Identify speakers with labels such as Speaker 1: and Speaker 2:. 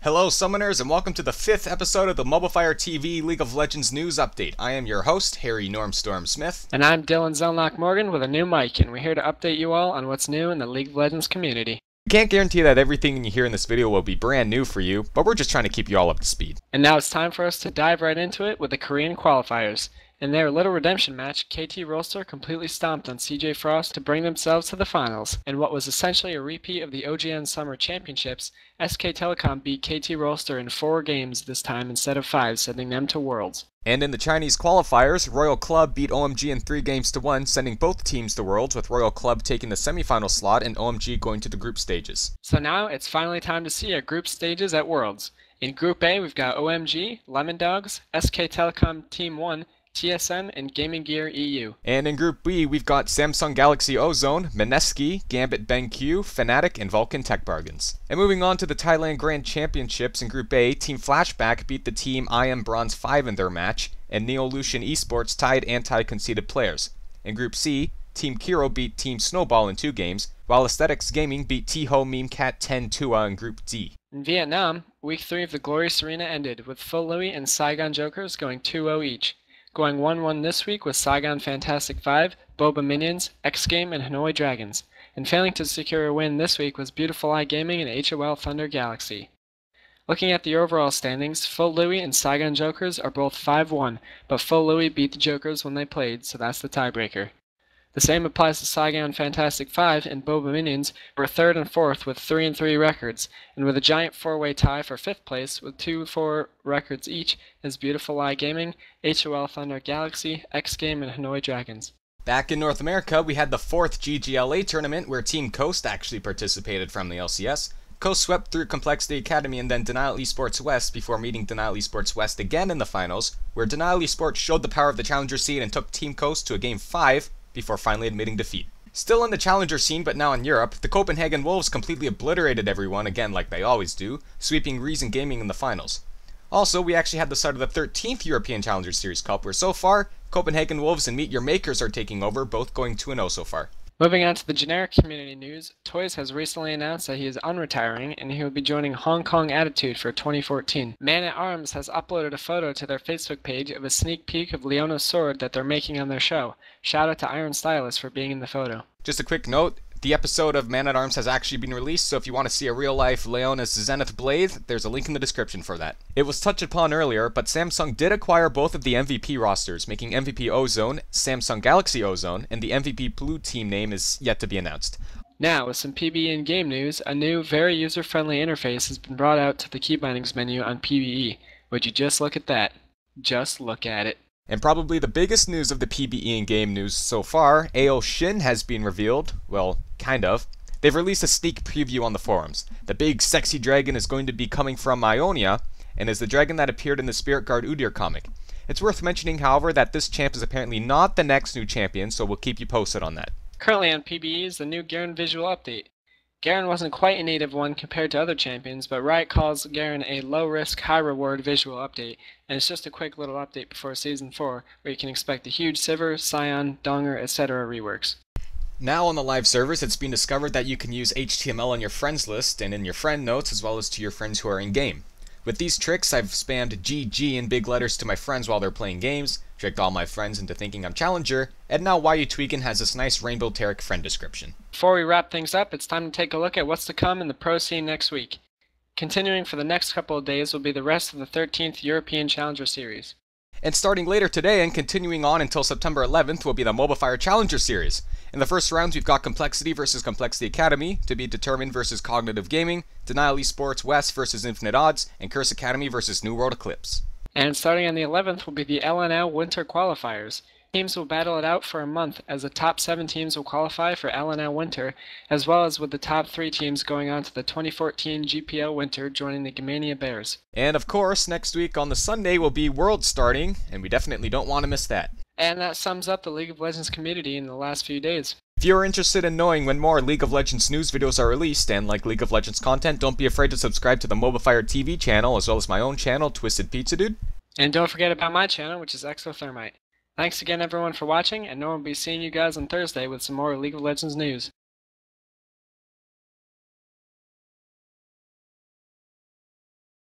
Speaker 1: Hello Summoners and welcome to the 5th episode of the MobafireTV League of Legends News Update. I am your host, Harry Normstorm Smith.
Speaker 2: And I'm Dylan Zelnock Morgan with a new mic, and we're here to update you all on what's new in the League of Legends community.
Speaker 1: We can't guarantee that everything you hear in this video will be brand new for you, but we're just trying to keep you all up to speed.
Speaker 2: And now it's time for us to dive right into it with the Korean qualifiers. In their Little Redemption match, KT Rolster completely stomped on CJ Frost to bring themselves to the finals. In what was essentially a repeat of the OGN Summer Championships, SK Telecom beat KT Rolster in 4 games this time instead of 5, sending them to Worlds.
Speaker 1: And in the Chinese qualifiers, Royal Club beat OMG in 3 games to 1, sending both teams to Worlds, with Royal Club taking the semifinal slot and OMG going to the group stages.
Speaker 2: So now it's finally time to see our group stages at Worlds. In Group A, we've got OMG, Lemon Dogs, SK Telecom Team 1, TSM, and Gaming Gear EU.
Speaker 1: And in Group B, we've got Samsung Galaxy Ozone, Mineski, Gambit BenQ, Fnatic, and Vulcan Tech Bargains. And moving on to the Thailand Grand Championships, in Group A, Team Flashback beat the Team IM Bronze 5 in their match, and Neolution Esports tied anti-conceded players. In Group C, Team Kiro beat Team Snowball in 2 games, while Aesthetics Gaming beat T-Ho Memecat 10 Tua in Group D.
Speaker 2: In Vietnam, Week 3 of the Glorious Arena ended, with Full Louis and Saigon Jokers going 2-0 each. Going 1-1 this week with Saigon Fantastic 5, Boba Minions, X Game, and Hanoi Dragons. And failing to secure a win this week was Beautiful Eye Gaming and HOL Thunder Galaxy. Looking at the overall standings, Full Louis and Saigon Jokers are both 5-1, but Full Louis beat the Jokers when they played, so that's the tiebreaker. The same applies to Saigon Fantastic 5 and Boba Minions, who are 3rd and 4th with 3-3 records, and with a giant 4-way tie for 5th place with 2-4 records each is Beautiful Eye Gaming, HOL Thunder Galaxy, X Game, and Hanoi Dragons.
Speaker 1: Back in North America, we had the 4th GGLA tournament where Team Coast actually participated from the LCS. Coast swept through Complexity Academy and then Denial Esports West before meeting Denial Esports West again in the finals, where Denial Esports showed the power of the Challenger seed and took Team Coast to a Game 5 before finally admitting defeat. Still in the Challenger scene but now in Europe, the Copenhagen Wolves completely obliterated everyone, again like they always do, sweeping Reason Gaming in the finals. Also, we actually had the start of the 13th European Challenger Series Cup, where so far, Copenhagen Wolves and Meet Your Makers are taking over, both going 2-0 so far.
Speaker 2: Moving on to the generic community news, Toyz has recently announced that he is unretiring and he will be joining Hong Kong Attitude for 2014. Man at Arms has uploaded a photo to their Facebook page of a sneak peek of Leona's sword that they're making on their show. Shout out to Iron Stylus for being in the photo.
Speaker 1: Just a quick note, the episode of Man at Arms has actually been released, so if you want to see a real-life Leona's Zenith blade, there's a link in the description for that. It was touched upon earlier, but Samsung did acquire both of the MVP rosters, making MVP Ozone, Samsung Galaxy Ozone, and the MVP Blue team name is yet to be announced.
Speaker 2: Now, with some PBE and game news, a new, very user-friendly interface has been brought out to the key bindings menu on PBE. Would you just look at that? Just look at it.
Speaker 1: And probably the biggest news of the PBE and game news so far, AO Shin has been revealed. Well, kind of. They've released a sneak preview on the forums. The big sexy dragon is going to be coming from Ionia, and is the dragon that appeared in the Spirit Guard Udyr comic. It's worth mentioning, however, that this champ is apparently not the next new champion, so we'll keep you posted on that.
Speaker 2: Currently on PBE is the new Garne visual update. Garne wasn't quite a native one compared to other champions, but Riot calls Garne a low-risk, high-reward visual update, and it's just a quick little update before Season 4, where you can expect a huge Sivir, Scion, Donger, etc. reworks.
Speaker 1: Now on the live servers, it's been discovered that you can use HTML on your friends list and in your friend notes, as well as to your friends who are in-game. With these tricks, I've spammed GG in big letters to my friends while they're playing games, tricked all my friends into thinking I'm Challenger, and now Why You Tweakin' has this nice Rainbow Tarek friend description.
Speaker 2: Before we wrap things up, it's time to take a look at what's to come in the pro scene next week. Continuing for the next couple of days will be the rest of the 13th European Challenger Series.
Speaker 1: And starting later today and continuing on until September 11th will be the MobaFire Challenger Series. In the first rounds, we've got Complexity versus Complexity Academy, To Be Determined versus Cognitive Gaming, Denial Esports West versus Infinite Odds, and Curse Academy versus New World Eclipse.
Speaker 2: And starting on the 11th will be the LNL Winter Qualifiers. Teams will battle it out for a month, as the top 7 teams will qualify for LNL Winter, as well as with the top 3 teams going on to the 2014 GPL Winter joining the Germania Bears.
Speaker 1: And of course, next week on the Sunday will be Worlds starting, and we definitely don't want to miss that.
Speaker 2: And that sums up the League of Legends community in the last few days.
Speaker 1: If you are interested in knowing when more League of Legends news videos are released and like League of Legends content, don't be afraid to subscribe to the MobafireTV channel as well as my own channel, Twisted Pizza Dude.
Speaker 2: And don't forget about my channel, which is Exothermite. Thanks again everyone for watching, and Noah will be seeing you guys on Thursday with some more League of Legends news.